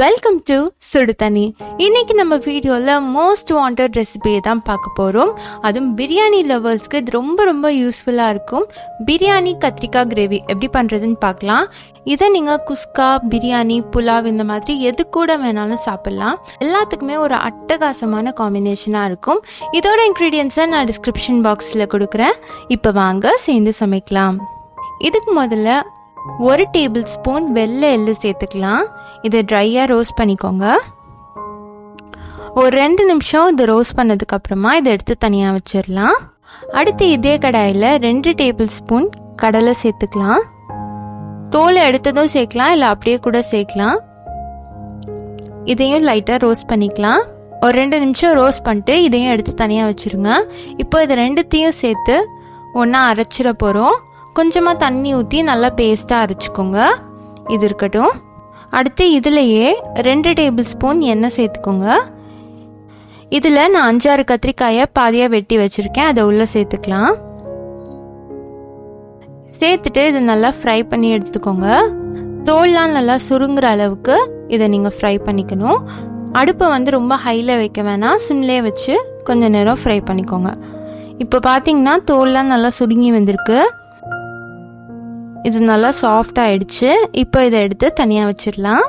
Welcome to சுடு தண்ணி. இன்னைக்கு நம்ம வீடியோவில் மோஸ்ட் வாண்டட் ரெசிபியை தான் பார்க்க போகிறோம். அதுவும் பிரியாணி லவர்ஸ்க்கு இது ரொம்ப ரொம்ப யூஸ்ஃபுல்லாக இருக்கும். பிரியாணி கத்திரிக்காய் கிரேவி எப்படி பண்ணுறதுன்னு பார்க்கலாம். இதை நீங்கள் குஸ்கா, பிரியாணி, புலாவ் இந்த மாதிரி எது கூட வேணாலும் சாப்பிட்லாம். எல்லாத்துக்குமே ஒரு அட்டகாசமான காம்பினேஷனாக இருக்கும். இதோட இன்க்ரீடியன்ஸை நான் டிஸ்கிரிப்ஷன் பாக்ஸில் கொடுக்குறேன். இப்போ வாங்க சேர்ந்து சமைக்கலாம். இதுக்கு முதல்ல 1 டேபிள் ஸ்பூன் வெள்ளை எள்ளு சேர்த்துக்கலாம். இதை ட்ரையாக ரோஸ்ட் பண்ணிக்கோங்க. ஒரு 2 நிமிஷம் இதை ரோஸ்ட் பண்ணதுக்கப்புறமா இதை எடுத்து தனியாக வச்சிடலாம். அடுத்து இதே கடாயில் 2 டேபிள் ஸ்பூன் கடலை சேர்த்துக்கலாம். தோலை எடுத்ததும் சேர்க்கலாம், இல்லை அப்படியே கூட சேர்க்கலாம். இதையும் லைட்டாக ரோஸ்ட் பண்ணிக்கலாம். ஒரு 2 நிமிஷம் ரோஸ்ட் பண்ணிட்டு இதையும் எடுத்து தனியாக வச்சுருங்க. இப்போ இது ரெண்டுத்தையும் சேர்த்து ஒன்றா அரைச்சிட போகிறோம். கொஞ்சமாக தண்ணி ஊற்றி நல்லா பேஸ்ட்டாக அரைச்சிக்கோங்க. இது இருக்கட்டும். அடுத்து இதிலையே 2 டேபிள் ஸ்பூன் எண்ணெய் சேர்த்துக்கோங்க. இதில் நான் 5-6 கத்திரிக்காயை பாதியாக வெட்டி வச்சுருக்கேன். அதை உள்ளே சேர்த்துக்கலாம். சேர்த்துட்டு இதை நல்லா ஃப்ரை பண்ணி எடுத்துக்கோங்க. தோல்லாம் நல்லா சுருங்குற அளவுக்கு இதை நீங்கள் ஃப்ரை பண்ணிக்கணும். அடுப்பை ரொம்ப ஹையில் வைக்க வேணாம், சிம்லேயே வச்சு கொஞ்சம் நேரம் ஃப்ரை பண்ணிக்கோங்க. இப்போ பார்த்தீங்கன்னா தோல்லாம் நல்லா சுருங்கி வந்திருக்கு. இது நல்லா சாஃப்ட் ஆயிடுச்சு. இப்போ இதை எடுத்து தனியாக வச்சிடலாம்.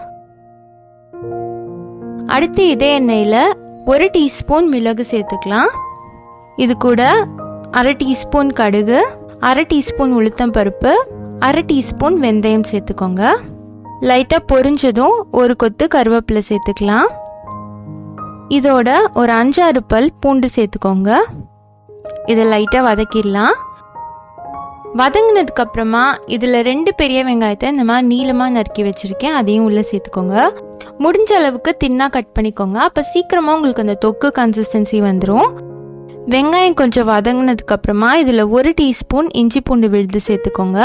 அடுத்து இதே எண்ணெயில் 1 டீஸ்பூன் மிளகு சேர்த்துக்கலாம். இது கூட 1/2 டீஸ்பூன் கடுகு, 1/2 டீஸ்பூன் உளுத்தம் பருப்பு, 1/2 டீஸ்பூன் வெந்தயம் சேர்த்துக்கோங்க. லைட்டாக பொரிஞ்சதும் ஒரு கொத்து கருவேப்பிலை சேர்த்துக்கலாம். இதோட ஒரு 5-6 பல் பூண்டு சேர்த்துக்கோங்க. இதை லைட்டாக வதக்கிடலாம். வதங்கினதுக்கு அப்புறமா இதில் 2 பெரிய வெங்காயத்தை இந்த மாதிரி நீளமாக நறுக்கி வச்சுருக்கேன். அதையும் உள்ளே சேர்த்துக்கோங்க. முடிஞ்ச அளவுக்கு தின்னாக கட் பண்ணிக்கோங்க. அப்போ சீக்கிரமாக உங்களுக்கு அந்த தொக்கு கன்சிஸ்டன்சி வந்துடும். வெங்காயம் கொஞ்சம் வதங்கினதுக்கு அப்புறமா இதில் 1 டீஸ்பூன் இஞ்சி பூண்டு விழுது சேர்த்துக்கோங்க.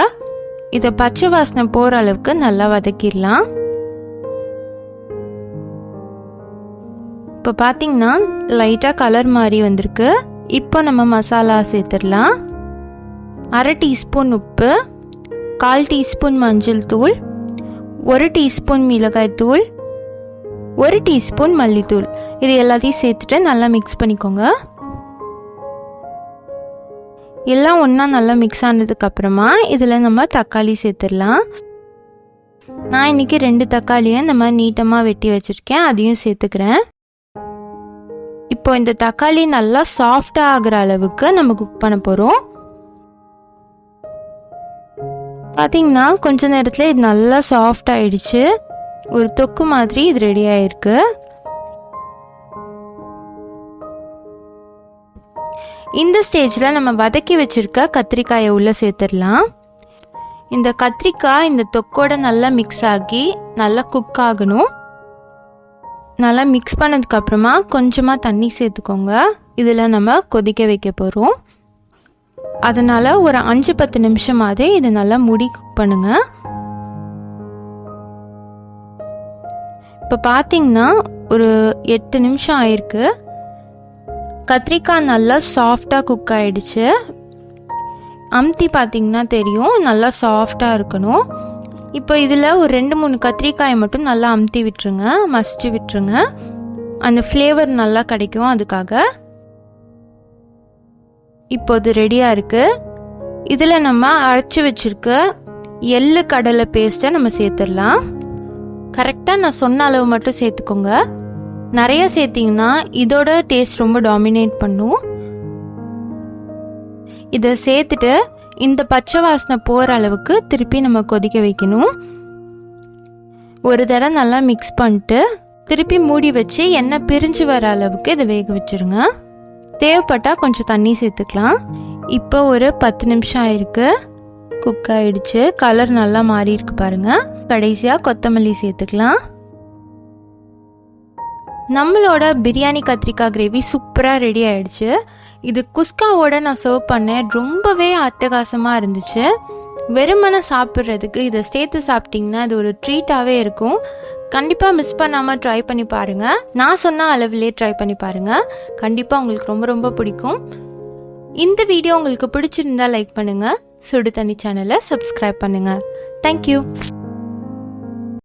இதை பச்சை வாசனை போகிற அளவுக்கு நல்லா வதக்கிடலாம். இப்போ பார்த்தீங்கன்னா லைட்டாக கலர் மாதிரி வந்திருக்கு. இப்போ நம்ம மசாலா சேர்த்துடலாம். 1/2 டீஸ்பூன் உப்பு, 1/4 டீஸ்பூன் மஞ்சள் தூள், 1 டீஸ்பூன் மிளகாய் தூள், 1 டீஸ்பூன் மல்லித்தூள். இது எல்லாத்தையும் சேர்த்துட்டு நல்லா மிக்ஸ் பண்ணிக்கோங்க. எல்லாம் ஒன்றா நல்லா மிக்ஸ் ஆனதுக்கப்புறமா இதில் நம்ம தக்காளி சேர்த்துடலாம். நான் இன்னைக்கு 2 தக்காளியை இந்த மாதிரி நீட்டமாக வெட்டி வச்சுருக்கேன். அதையும் சேர்த்துக்கிறேன். இப்போ இந்த தக்காளி நல்லா சாஃப்டாக ஆகிற அளவுக்கு நம்ம குக் பண்ண போகிறோம். பார்த்தீங்கன்னா கொஞ்ச நேரத்தில் இது நல்லா சாஃப்ட் ஆயிடுச்சு. ஒரு தொக்கு மாதிரி இது ரெடி ஆயிருக்கு. இந்த ஸ்டேஜில் நம்ம வதக்கி வச்சிருக்க கத்திரிக்காயை உள்ளே சேர்த்துடலாம். இந்த கத்திரிக்காய் இந்த தொக்கோட நல்லா மிக்ஸ் ஆகி நல்லா குக் ஆகணும். நல்லா மிக்ஸ் பண்ணதுக்கப்புறமா கொஞ்சமாக தண்ணி சேர்த்துக்கோங்க. இதில் நம்ம கொதிக்க வைக்க போகிறோம். அதனால் ஒரு 5-10 நிமிஷமாவது இதை நல்லா மூடி குக் பண்ணுங்க. இப்போ பார்த்தீங்கன்னா ஒரு 8 நிமிஷம் ஆயிருக்கு. கத்திரிக்காய் நல்லா சாஃப்டாக குக் ஆயிடுச்சு. அமுத்தி பார்த்தீங்கன்னா தெரியும், நல்லா சாஃப்டாக இருக்கணும். இப்போ இதில் ஒரு 2-3 கத்திரிக்காயை மட்டும் நல்லா அமுத்தி விட்டுருங்க, மசிச்சு விட்டுருங்க. அந்த ஃப்ளேவர் நல்லா கிடைக்கும் அதுக்காக. இப்போ இது ரெடியாக இருக்குது. இதில் நம்ம அரைச்சி வச்சுருக்க எள்ளு கடலை பேஸ்ட்டை நம்ம சேர்த்துடலாம். கரெக்டாக நான் சொன்ன அளவு மட்டும் சேர்த்துக்கோங்க. நிறைய சேர்த்திங்கன்னா இதோட டேஸ்ட் ரொம்ப டாமினேட் பண்ணும். இதை சேர்த்துட்டு இந்த பச்சை வாசனை போகிற அளவுக்கு திருப்பி நம்ம கொதிக்க வைக்கணும். ஒரு தடவை நல்லா மிக்ஸ் பண்ணிட்டு திருப்பி மூடி வச்சு எண்ணெய் பிரிஞ்சு வர அளவுக்கு இதை வேக வச்சுருங்க. தேவைப்பட்டால் கொஞ்சம் தண்ணி சேர்த்துக்கலாம். இப்போ ஒரு 10 நிமிஷம் ஆயிருக்கு. குக் ஆயிடுச்சு. கலர் நல்லா மாறி இருக்கு பாருங்க. கடைசியாக கொத்தமல்லி சேர்த்துக்கலாம். நம்மளோட பிரியாணி கத்திரிக்காய் கிரேவி சூப்பராக ரெடி ஆயிடுச்சு. இது குஸ்காவோட நான் சர்வ் பண்ணேன். ரொம்பவே அட்டகாசமாக இருந்துச்சு. வெறுமனை சாப்பிட்றதுக்கு இதை சேர்த்து சாப்பிட்டிங்கன்னா இது ஒரு ட்ரீட்டாகவே இருக்கும். கண்டிப்பாக மிஸ் பண்ணாமல் ட்ரை பண்ணி பாருங்கள். நான் சொன்ன அளவிலே ட்ரை பண்ணி பாருங்கள். கண்டிப்பாக உங்களுக்கு ரொம்ப ரொம்ப பிடிக்கும். இந்த வீடியோ உங்களுக்கு பிடிச்சிருந்தா லைக் பண்ணுங்கள். சுடு தண்ணி சேனலை சப்ஸ்கிரைப் பண்ணுங்கள். தேங்க்யூ.